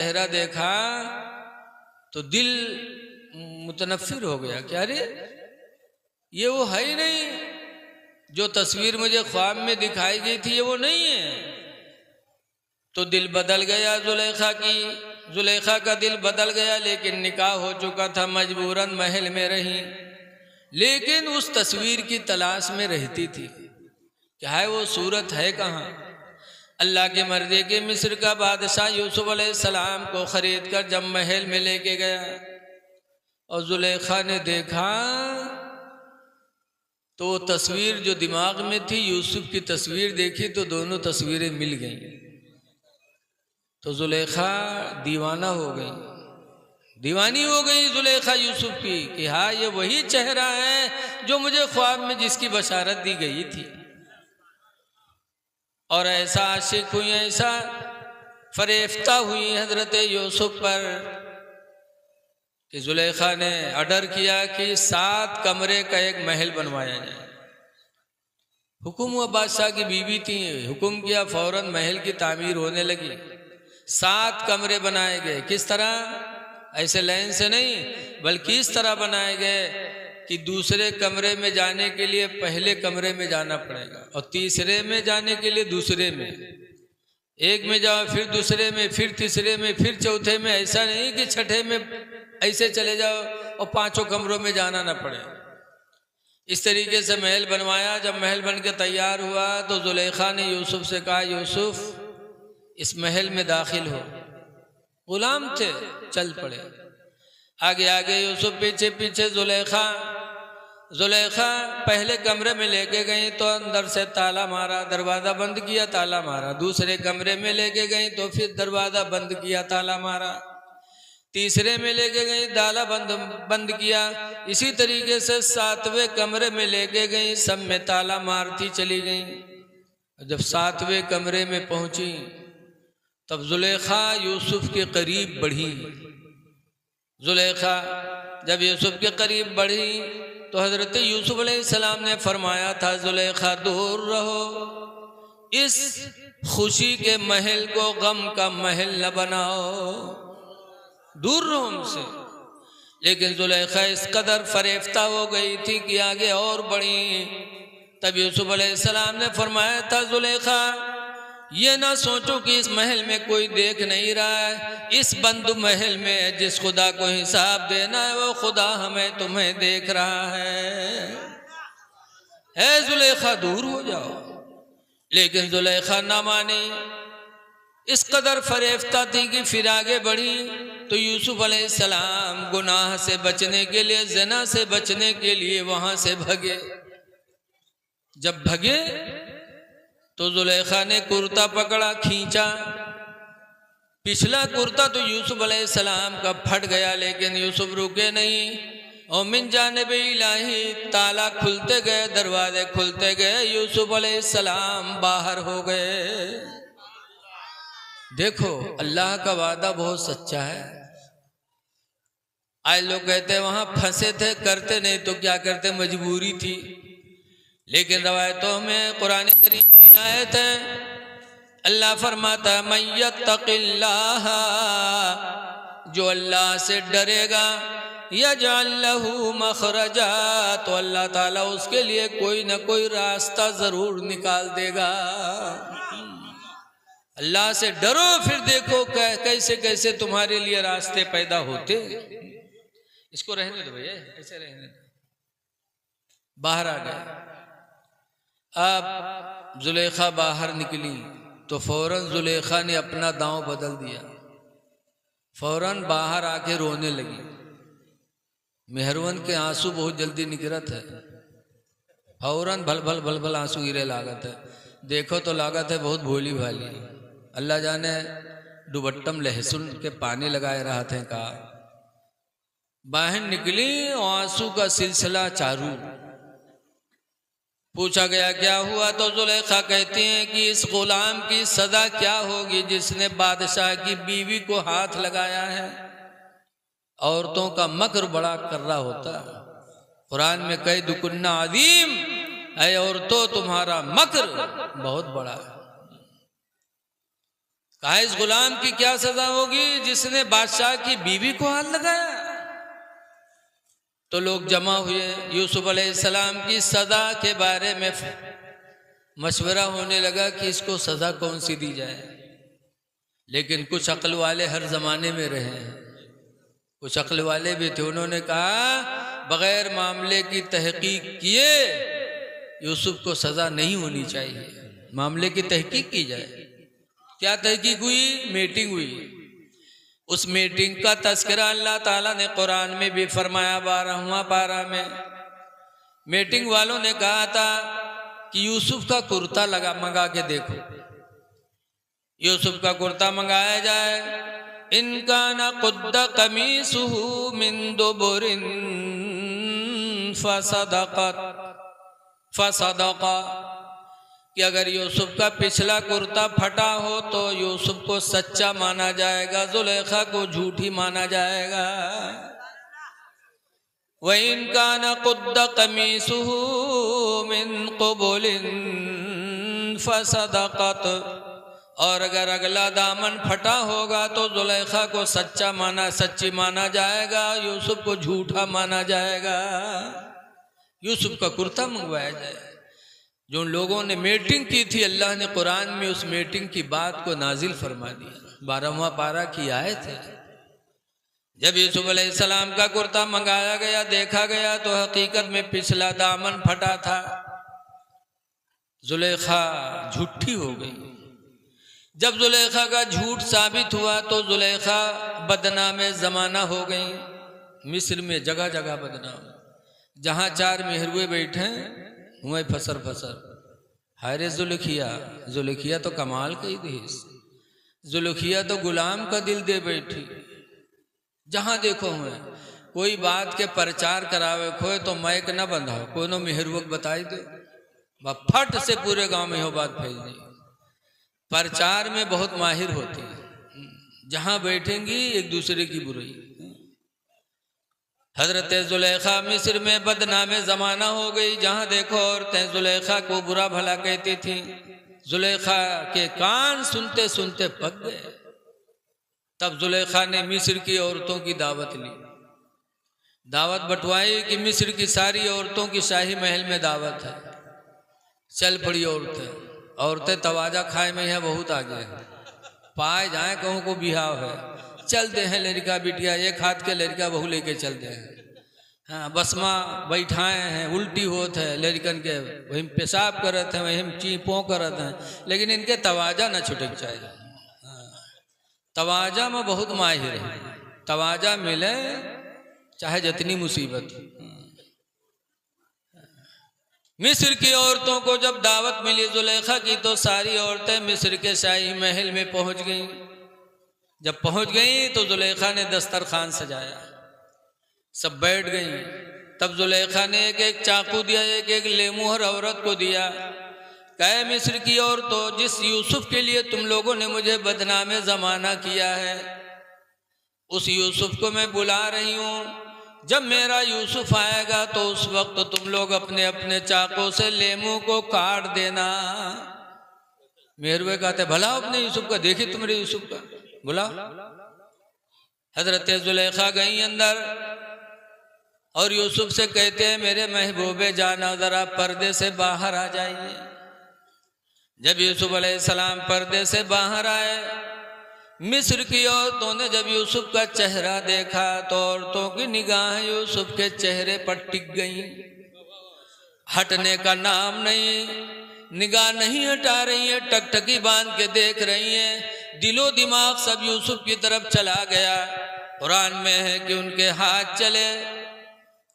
चेहरा देखा तो दिल मुतनफिर हो गया कि अरे ये वो है ही नहीं, जो तस्वीर मुझे ख्वाब में दिखाई गई थी ये वो नहीं है। तो दिल बदल गया जुलेखा का दिल बदल गया, लेकिन निकाह हो चुका था, मजबूरन महल में रही, लेकिन उस तस्वीर की तलाश में रहती थी। क्या है वो सूरत है कहाँ? अल्लाह की मर्जी के मिस्र का बादशाह यूसुफ अलैहिस्सलाम को खरीद कर जब महल में लेके गया और जुलेखा ने देखा तो वो तस्वीर जो दिमाग में थी, यूसुफ की तस्वीर देखी तो दोनों तस्वीरें मिल गईं। तो जुलेखा दीवाना हो गई, दीवानी हो गई जुलेखा यूसुफ की कि हाँ ये वही चेहरा है जो मुझे ख्वाब में जिसकी बशारत दी गई थी। और ऐसा आशिक हुई, ऐसा फरेफ्ता हुई हजरत यूसुफ पर कि जुलेखा ने ऑर्डर किया कि 7 कमरे का एक महल बनवाया जाए। हुक्म हुआ, बादशाह की बीवी थी, हुक्म किया, फौरन महल की तामीर होने लगी। 7 कमरे बनाए गए। किस तरह? ऐसे लाइन से नहीं, बल्कि इस तरह बनाए गए कि दूसरे कमरे में जाने के लिए पहले कमरे में जाना पड़ेगा और तीसरे में जाने के लिए दूसरे में, एक में जाओ फिर दूसरे में, फिर तीसरे में, फिर चौथे में। ऐसा नहीं कि छठे में ऐसे चले जाओ और 5 कमरों में जाना ना पड़े। इस तरीके से महल बनवाया। जब महल बन के तैयार हुआ तो जुलेखा ने यूसुफ से कहा, यूसुफ इस महल में दाखिल हो। गुलाम थे, चल पड़े, आगे आगे यूसुफ, पीछे पीछे जुलेखा। जुलेखा पहले कमरे में लेके गई तो अंदर से ताला मारा, दरवाज़ा बंद किया, ताला मारा। दूसरे कमरे में लेके गई तो फिर दरवाज़ा बंद किया, ताला मारा। तीसरे में लेके गई, ताला बंद किया। इसी तरीके से 7वें कमरे में लेके गई, सब में ताला मारती चली गई। जब 7वें कमरे में पहुंची तब जुलेखा यूसुफ के करीब बढ़ी। जुलेखा जब यूसुफ के करीब बढ़ी तो हजरत यूसुफ अलैहिस्सलाम ने फरमाया था, जुलेखा दूर रहो, इस खुशी के महल को गम का महल न बनाओ, दूर रहो हमसे। लेकिन जुलेखा इस कदर फरेफ्ता हो गई थी कि आगे और बढ़ी। तब यूसुफ अलैहिस्सलाम ने फरमाया था, जुलेखा ये ना सोचो कि इस महल में कोई देख नहीं रहा है, इस बंद महल में जिस खुदा को हिसाब देना है वो खुदा हमें तुम्हें देख रहा है जुलेखा दूर हो जाओ। लेकिन जुलेखा ना मानी, इस कदर फरेफ्ता थी कि फिर आगे बढ़ी। तो यूसुफ अलैहिस्सलाम गुनाह से बचने के लिए, ज़िना से बचने के लिए वहां से भगे। जब भगे तो जुलेखा ने कुर्ता पकड़ा, खींचा। पिछला कुर्ता तो यूसुफ अलैहिस्सलाम का फट गया, लेकिन यूसुफ रुके नहीं। और मिन जानिब इलाही ताला खुलते गए, दरवाजे खुलते गए, यूसुफ अलैहिस्सलाम बाहर हो गए। देखो अल्लाह का वादा बहुत सच्चा है। आज लोग कहते हैं वहां फंसे थे, करते नहीं तो क्या करते, मजबूरी थी। लेकिन रवायतों में कुरान करीम की आयत है, अल्लाह फरमाता है, मन यत्तक़िल्लाह, जो अल्लाह से डरेगा, यजअल लहू मखरजा, तो अल्लाह ताला उसके लिए कोई ना कोई रास्ता जरूर निकाल देगा। अल्लाह से डरो, फिर देखो कैसे कैसे तुम्हारे लिए रास्ते पैदा होते। इसको रहने दो भैया, ऐसे रहने दो। बाहर आ गए। अब जुलेखा बाहर निकली तो फौरन जुलेखा ने अपना दांव बदल दिया, फौरन बाहर आके रोने लगी। मेहरवन के आंसू बहुत जल्दी निकलत है, फौरन भल भल भल भल आंसू गिरे लागत है। देखो तो लागत है बहुत भोली भाली, अल्लाह जाने दुबट्टम लहसुन के पानी लगाए रहा थे का। बाहर निकली, आंसू का सिलसिला चारू। पूछा गया क्या हुआ, तो जुलेखा कहती हैं कि इस गुलाम की सजा क्या होगी जिसने बादशाह की बीवी को हाथ लगाया है। औरतों का मकर बड़ा कर रहा होता है। कुरान में कई दुकुन्ना अजीम, ऐ औरतों तुम्हारा मकर बहुत बड़ा है। कहा इस गुलाम की क्या सजा होगी जिसने बादशाह की बीवी को हाथ लगाया। तो लोग जमा हुए, यूसुफ अलैहिस्सलाम की सजा के बारे में मशवरा होने लगा कि इसको सजा कौन सी दी जाए। लेकिन कुछ अक्ल वाले हर जमाने में रहे हैं, कुछ अक्ल वाले भी थे। उन्होंने कहा बगैर मामले की तहकीक किए यूसुफ को सजा नहीं होनी चाहिए, मामले की तहकीक की जाए। क्या तहकीक हुई? मीटिंग हुई। उस मीटिंग का तज़किरा अल्लाह ताला ने कुरान में भी फरमाया 12वां पारा में। मीटिंग वालों ने कहा था कि यूसुफ का कुर्ता मंगा के देखो, यूसुफ का कुर्ता मंगाया जाए। इनका न कुद्द कमीसुहु मिन दुबुरिन फसदका कि अगर यूसुफ का पिछला कुर्ता फटा हो तो यूसुफ को सच्चा माना जाएगा, जुलेखा को झूठी माना जाएगा। व इनका न कुद्द कमीसुहु मिन क़ुबुलिन फसदक़त, और अगर अगला दामन फटा होगा तो जुलेखा को सच्ची माना जाएगा, यूसुफ को झूठा माना जाएगा। यूसुफ का कुर्ता मंगवाया जाए। जो लोगों ने मीटिंग की थी, अल्लाह ने कुरान में उस मीटिंग की बात को नाजिल फरमा दिया। 12वां पारा की आयत है। जब यूसुफ अलैहिस्सलाम का कुर्ता मंगाया गया, देखा गया तो हकीकत में पिछला दामन फटा था। जुलेखा झूठी हो गई। जब जुलेखा का झूठ साबित हुआ तो जुलेखा बदनाम ज़माना हो गई। मिस्र में जगह जगह बदनाम, जहाँ 4 मेहरुए बैठे हुए फसर। हायरे जुलेखिया तो कमाल की थी। जुलेखिया तो गुलाम का दिल दे बैठी। जहाँ देखो हुए कोई बात के प्रचार करावे खोए तो मैक न बंधाओ, कोनो मेहरुक बताई दे, फट से पूरे गांव में हो बात फैल दी। प्रचार में बहुत माहिर होती है, जहाँ बैठेंगी एक दूसरे की बुराई। हजरत जुलेखा मिस्र में बदनाम ज़माना हो गई। जहाँ देखो औरतें जुलेखा को बुरा भला कहती थी। जुलेखा के कान सुनते सुनते पक गए। तब जुलेखा ने मिस्र की औरतों की दावत ली, दावत बंटवाई कि मिस्र की सारी औरतों की शाही महल में दावत है। चल पड़ी औरतें तवाजा खाए में है बहुत आगे है, पाए जाए कहूँ को बिहाव है, चलते हैं लड़का बिटिया, एक हाथ के लड़का बहू लेके चलते हैं। हाँ, बसमा बैठाए हैं, उल्टी होते है लड़कन के, वही पेशाब करते हैं, वही चीपों करते हैं, लेकिन इनके तवाजा न छुटक चाहिए। तवाजा में बहुत माहिर है, तवाजा मिले चाहे जितनी मुसीबत। मिस्र की औरतों को जब दावत मिली जुलेखा की तो सारी औरतें मिस्र के शाही महल में पहुंच गईं। जब पहुंच गई तो जुलेखा ने दस्तरखान सजाया, सब बैठ गई। तब जुलेखा ने एक एक चाकू दिया, एक एक लेमू हर औरत को दिया। कहे मिस्र की औरतों, जिस यूसुफ के लिए तुम लोगों ने मुझे बदनाम ज़माना किया है, उस यूसुफ को मैं बुला रही हूँ। जब मेरा यूसुफ आएगा तो उस वक्त तुम लोग अपने अपने चाकू से लेमू को काट देना। मेहरवे कहते भला अपने यूसुफ का, देखी तुम्हारे यूसुफ का, बुला। हजरत जुलेखा गई अंदर और यूसुफ से कहते हैं मेरे महबूबे जाना जरा पर्दे से बाहर आ जाइए। जब यूसुफ अलैहिस्सलाम पर्दे से बाहर आए, मिस्र की औरतों ने जब यूसुफ का चेहरा देखा तो औरतों की निगाहें यूसुफ के चेहरे पर टिक गईं। हटने का नाम नहीं, निगाह नहीं हटा रही है, टकटकी बांध के देख रही हैं। दिलो दिमाग सब यूसुफ की तरफ चला गया। कुरान में है कि उनके हाथ चले,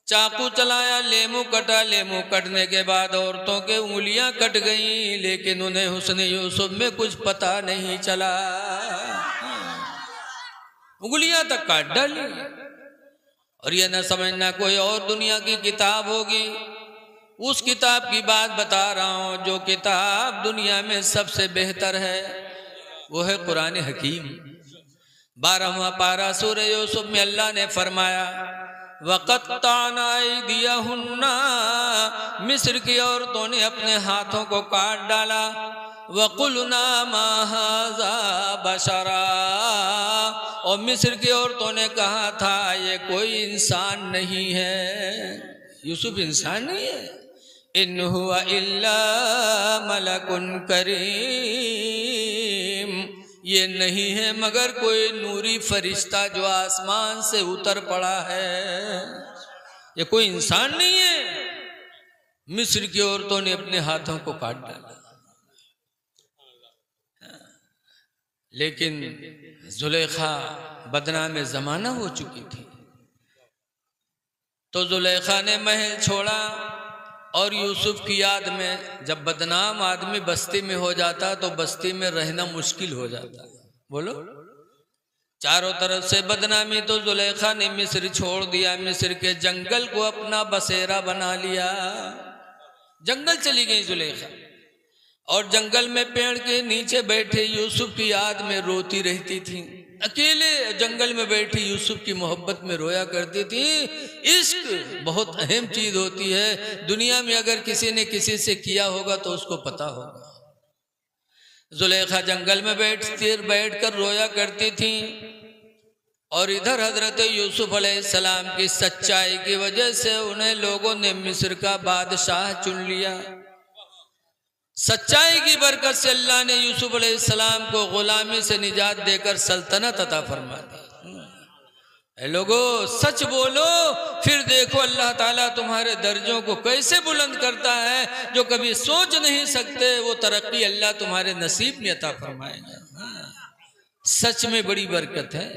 चाकू चलाया, लेमू कटा। लेमू कटने के बाद औरतों के उंगलियां कट गईं, लेकिन उन्हें हुस्न यूसुफ में कुछ पता नहीं चला। उंगलियां तक काट डाली। और ये न समझना कोई और दुनिया की किताब होगी, उस किताब की बात बता रहा हूं जो किताब दुनिया में सबसे बेहतर है, वो है कुरान हकीम। 12वां पारा सूरह यूसुफ में अल्लाह ने फरमाया वक़त्ताना अयदियहुन्ना, मिस्र की औरतों ने अपने हाथों को काट डाला। वकुलना मा हाज़ा बशरा, और मिस्र की औरतों ने कहा था ये कोई इंसान नहीं है, यूसुफ इंसान नहीं है। इन हुआ इल्ला मलकुन करीम, ये नहीं है मगर कोई नूरी फरिश्ता जो आसमान से उतर पड़ा है, ये कोई इंसान नहीं है। मिस्र की औरतों ने अपने हाथों को काट डाला, लेकिन जुलेखा बदनाम ज़माना हो चुकी थी। तो जुलेखा ने महल छोड़ा और यूसुफ की याद में, जब बदनाम आदमी बस्ती में हो जाता तो बस्ती में रहना मुश्किल हो जाता। बोलो, चारों तरफ से बदनामी, तो जुलेखा ने मिस्र छोड़ दिया, मिस्र के जंगल को अपना बसेरा बना लिया। जंगल चली गई जुलेखा और जंगल में पेड़ के नीचे बैठे यूसुफ की याद में रोती रहती थी। अकेले जंगल में बैठी यूसुफ की मोहब्बत में रोया करती थी। इश्क बहुत अहम चीज होती है, दुनिया में अगर किसी ने किसी से किया होगा तो उसको पता होगा। जुलेखा जंगल में बैठकर रोया करती थी और इधर हजरत यूसुफ अलैहिस्सलाम की सच्चाई की वजह से उन्हें लोगों ने मिस्र का बादशाह चुन लिया। सच्चाई की बरकत से अल्लाह ने यूसुफ अलैहिस्सलाम को गुलामी से निजात देकर सल्तनत अता फरमा दी। लोगों, सच बोलो, फिर देखो अल्लाह ताला तुम्हारे दर्जों को कैसे बुलंद करता है। जो कभी सोच नहीं सकते वो तरक्की अल्लाह तुम्हारे नसीब में अता फरमाएगा। सच में बड़ी बरकत है।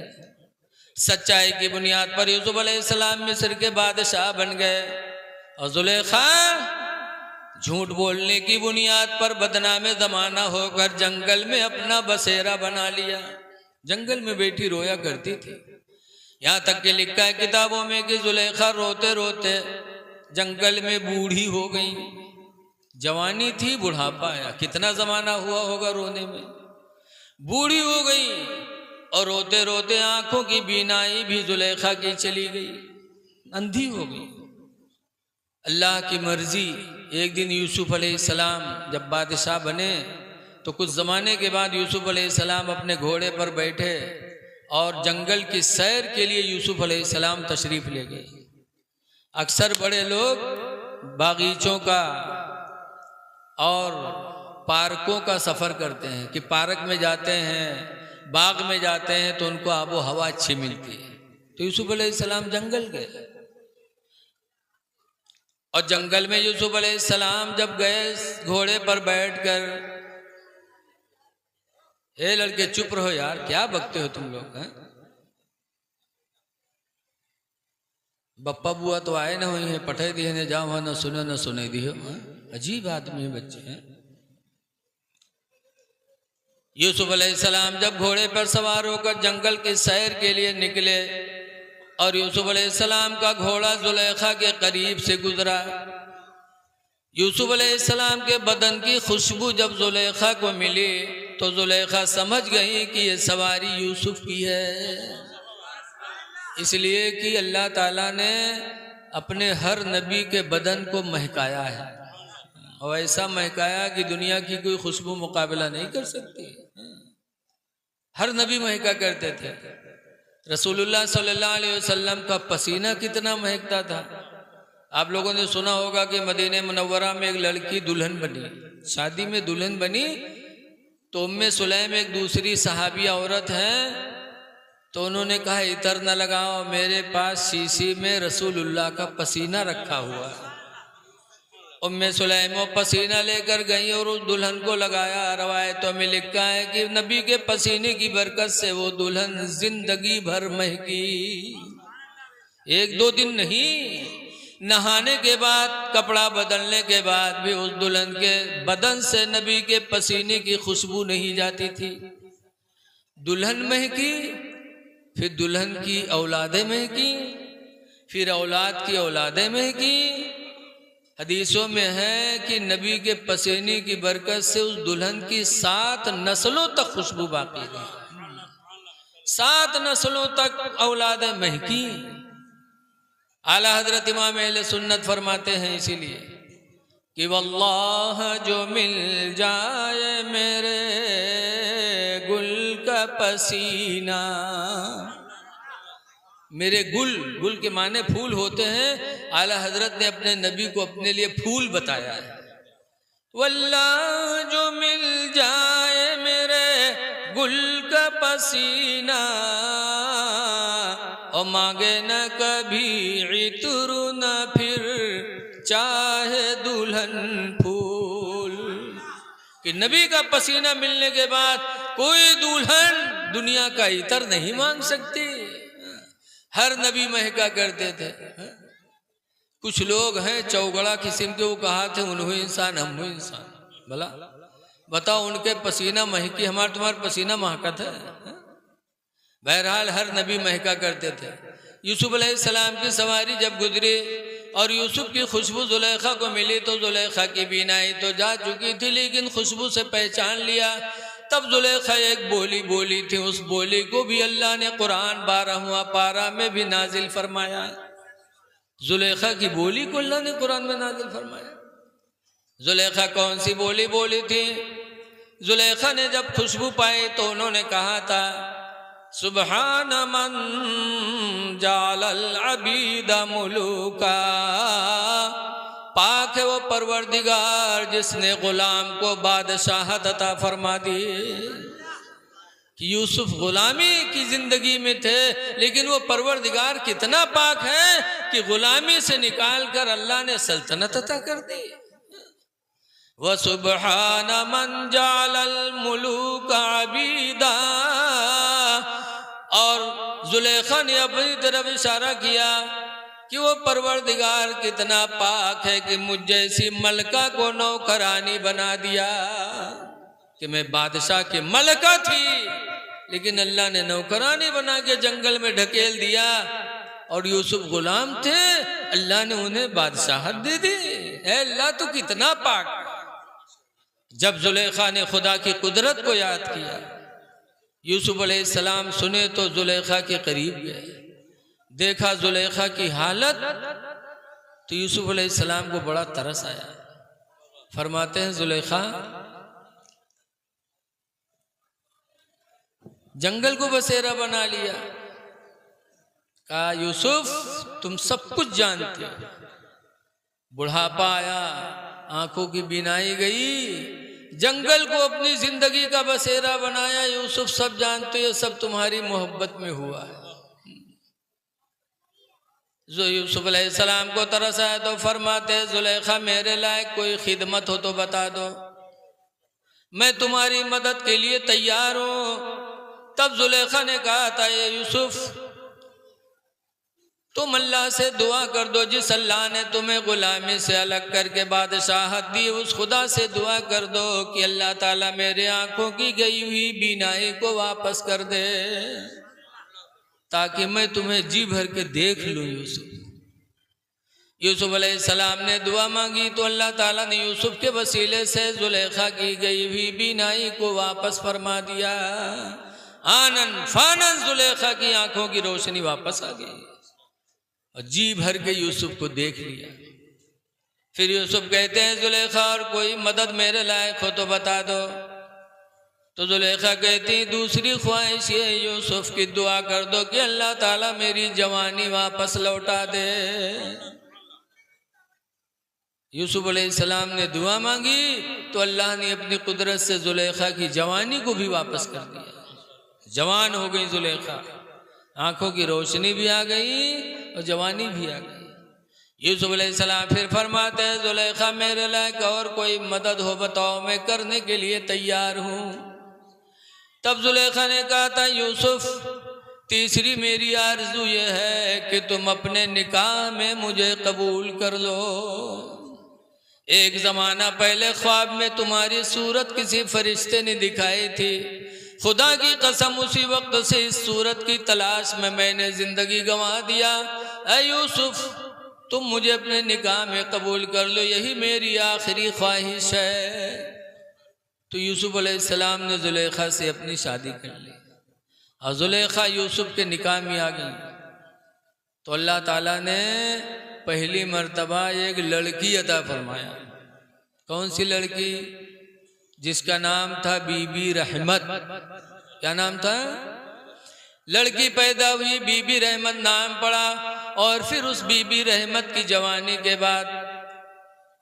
सच्चाई की बुनियाद पर यूसुफ अलैहिस्सलाम मिस्र के बादशाह बन गए और जुलेखा झूठ बोलने की बुनियाद पर बदनामे ज़माना होकर जंगल में अपना बसेरा बना लिया। जंगल में बैठी रोया करती थी। यहाँ तक कि लिखा है किताबों में कि जुलेखा रोते रोते जंगल में बूढ़ी हो गई। जवानी थी, बुढ़ापा आया, कितना ज़माना हुआ होगा रोने में। बूढ़ी हो गई और रोते रोते आंखों की बीनाई भी जुलेखा की चली गई, अंधी हो गई। अल्लाह की मर्जी, एक दिन यूसुफ अलैहिस्सलाम जब बादशाह बने तो कुछ ज़माने के बाद यूसुफ अलैहिस्सलाम अपने घोड़े पर बैठे और जंगल की सैर के लिए यूसुफ अलैहिस्सलाम तशरीफ़ ले गए। अक्सर बड़े लोग बागीचों का और पार्कों का सफ़र करते हैं कि पार्क में जाते हैं, बाग में जाते हैं तो उनको आबो हवा अच्छी मिलती है। तो यूसुफ अलैहिस्सलाम जंगल गए और जंगल में यूसुफ अलैहिस्सलाम जब गए घोड़े पर बैठकर, ए लड़के चुप रहो यार, क्या बकते हो तुम लोग हैं? बप्पा बुआ तो आए ना हुई हैं, पढ़े दिए ने जाओ वहाँ, न सुने न सुने दियो। अजीब आदमी है बच्चे हैं। यूसुफ अलैहिस्सलाम जब घोड़े पर सवार होकर जंगल की सैर के लिए निकले और यूसुफ अलैहिस्सलाम का घोड़ा जुलेखा के करीब से गुजरा। यूसुफ अलैहिस्सलाम के बदन की खुशबू जब जुलेखा को मिली तो जुलेखा समझ गई कि ये सवारी यूसुफ की है, इसलिए कि अल्लाह ताला ने अपने हर नबी के बदन को महकाया है और ऐसा महकाया कि दुनिया की कोई खुशबू मुकाबला नहीं कर सकती। हर नबी महका करते थे। रसूलुल्लाह सल्लल्लाहु अलैहि वसल्लम का पसीना कितना महकता था। आप लोगों ने सुना होगा कि मदीने मुनव्वरा में एक लड़की दुल्हन बनी, शादी में दुल्हन बनी तो उम्मे सुलैम एक दूसरी सहाबिया औरत हैं, तो उन्होंने कहा इतर न लगाओ, मेरे पास शीशी में रसूलुल्लाह का पसीना रखा हुआ है। उम्मे सुलैम पसीना लेकर गई और उस दुल्हन को लगाया। रवायतों में लिखा है कि नबी के पसीने की बरकत से वो दुल्हन जिंदगी भर महकी। एक दो दिन नहीं, नहाने के बाद, कपड़ा बदलने के बाद भी उस दुल्हन के बदन से नबी के पसीने की खुशबू नहीं जाती थी। दुल्हन महकी, फिर दुल्हन की औलादें महकी, फिर औलाद की औलादें महकी। हदीसों में है कि नबी के पसीने की बरकत से उस दुल्हन की 7 नस्लों तक खुशबू बाकी रही। 7 नस्लों तक औलादें महकी। आला हजरत इमाम अहले सुन्नत फरमाते हैं इसीलिए कि वल्लाह जो मिल जाए मेरे गुल का पसीना। मेरे गुल के माने फूल होते हैं। आला हजरत ने अपने नबी को अपने लिए फूल बताया है। वल्लाह जो मिल जाए मेरे गुल का पसीना, और मांगे न कभी इतर न फिर चाहे दुल्हन फूल। कि नबी का पसीना मिलने के बाद कोई दुल्हन दुनिया का इतर नहीं मांग सकती। हर नबी महका करते थे। कुछ लोग हैं चौगड़ा किस्म के, वो कहा थे उन्हों इंसान हम इंसान। भला बताओ उनके पसीना महकी, हमारा तुम्हारा पसीना महकत है? बहरहाल हर नबी महका करते थे। यूसुफ अलैहिस्सलाम की सवारी जब गुजरी और यूसुफ की खुशबू जुलेखा को मिली तो जुलेखा की बीनाई तो जा चुकी थी, लेकिन खुशबू से पहचान लिया। तब जुलेखा एक बोली बोली थी, उस बोली को भी अल्लाह ने कुरान 12वां पारा में भी नाजिल फरमाया। जुलेखा की बोली को अल्लाह ने कुरान में नाजिल फरमाया। जुलेखा कौन सी बोली बोली थी? जुलेखा ने जब खुशबू पाई तो उन्होंने कहा था, सुबहान मन जालल अबीद मुलूका। पाक है वो परवरदिगार जिसने गुलाम को बादशाहत अता फरमा दी। कि यूसुफ गुलामी की जिंदगी में थे, लेकिन वो परवरदिगार कितना पाक है कि गुलामी से निकाल कर अल्लाह ने सल्तनत अता कर दी। व सुबहान मन जालल मुलूक अबीदा। और जुलेखा ने अपनी तरफ इशारा किया कि वो परवरदिगार कितना पाक है कि मुझ जैसी मलका को नौकरानी बना दिया। कि मैं बादशाह की मलका थी, लेकिन अल्लाह ने नौकरानी बना के जंगल में ढकेल दिया। और यूसुफ गुलाम थे, अल्लाह ने उन्हें बादशाहत दे दी। अल्लाह तो कितना पाक। जब जुलेखा ने खुदा की कुदरत को याद किया, यूसुफ अलैहिस्सलाम सुने तो जुलेखा के करीब गए। देखा जुलेखा की हालत तो यूसुफ अलैहिस्सलाम को बड़ा तरस आया। फरमाते हैं जुलेखा जंगल को बसेरा बना लिया। कहा यूसुफ तुम सब कुछ जानते हो, बुढ़ापा आया, आंखों की बीनाई गई, जंगल को अपनी जिंदगी का बसेरा बनाया। यूसुफ सब जानते हो, सब तुम्हारी मोहब्बत में हुआ है। जो यूसुफ अलैहिस्सलाम को तरस आया तो फरमाते जुलेखा मेरे लायक कोई खिदमत हो तो बता दो, मैं तुम्हारी मदद के लिए तैयार हूं। तब जुलेखा ने कहा था ये यूसुफ तुम अल्लाह से दुआ कर दो, जिस अल्लाह ने तुम्हें गुलामी से अलग करके बादशाहत दी, उस खुदा से दुआ कर दो कि अल्लाह ताला मेरे आंखों की गई हुई बीनाई को वापस कर दे, ताकि मैं तुम्हें जी भर के देख लूं। यूसुफ अलैहिस्सलाम ने दुआ मांगी तो अल्लाह ताला ने यूसुफ के वसीले से जुलेखा की गई हुई बीनाई को वापस फरमा दिया। आनन फानन जुलेखा की आंखों की रोशनी वापस आ गई और जी भर के यूसुफ को देख लिया। फिर यूसुफ कहते हैं जुलेखा और कोई मदद मेरे लायक हो तो बता दो। तो जुलेखा कहती दूसरी ख्वाहिश ये यूसुफ की दुआ कर दो कि अल्लाह ताला मेरी जवानी वापस लौटा दे। यूसुफ अलैहिस्सलाम ने दुआ मांगी तो अल्लाह ने अपनी कुदरत से जुलेखा की जवानी को भी वापस कर दिया। जवान हो गई जुलेखा, आंखों की रोशनी भी आ गई और जवानी भी आ गई। यूसुफ अलैहिस्सलाम फिर फरमाते हैं जुलेखा मेरे लायक और कोई मदद हो बताओ, मैं करने के लिए तैयार हूं। तब जुलेखा ने कहा था यूसुफ तीसरी मेरी आरज़ू ये है कि तुम अपने निकाह में मुझे कबूल कर लो। एक जमाना पहले ख्वाब में तुम्हारी सूरत किसी फरिश्ते ने दिखाई थी, खुदा की कसम उसी वक्त से इस सूरत की तलाश में मैंने जिंदगी गंवा दिया। ऐ यूसुफ तुम मुझे अपने निकाह में कबूल कर लो, यही मेरी आखिरी ख्वाहिश है। तो यूसुफ अलैहिस्सलाम ने जुलेखा से अपनी शादी कर ली और जुलेखा यूसुफ के निकाह में आ गई। तो अल्लाह ताला ने पहली मर्तबा एक लड़की अता फरमाया। कौन सी लड़की? जिसका नाम था बीबी रहमत। क्या नाम था? लड़की पैदा हुई, बीबी रहमत नाम पड़ा। और फिर उस बीबी रहमत की जवानी के बाद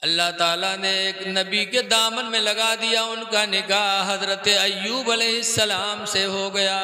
अल्लाह ताला ने एक नबी के दामन में लगा दिया। उनका निकाह हजरत अय्यूब अलैहिस्सलाम से हो गया।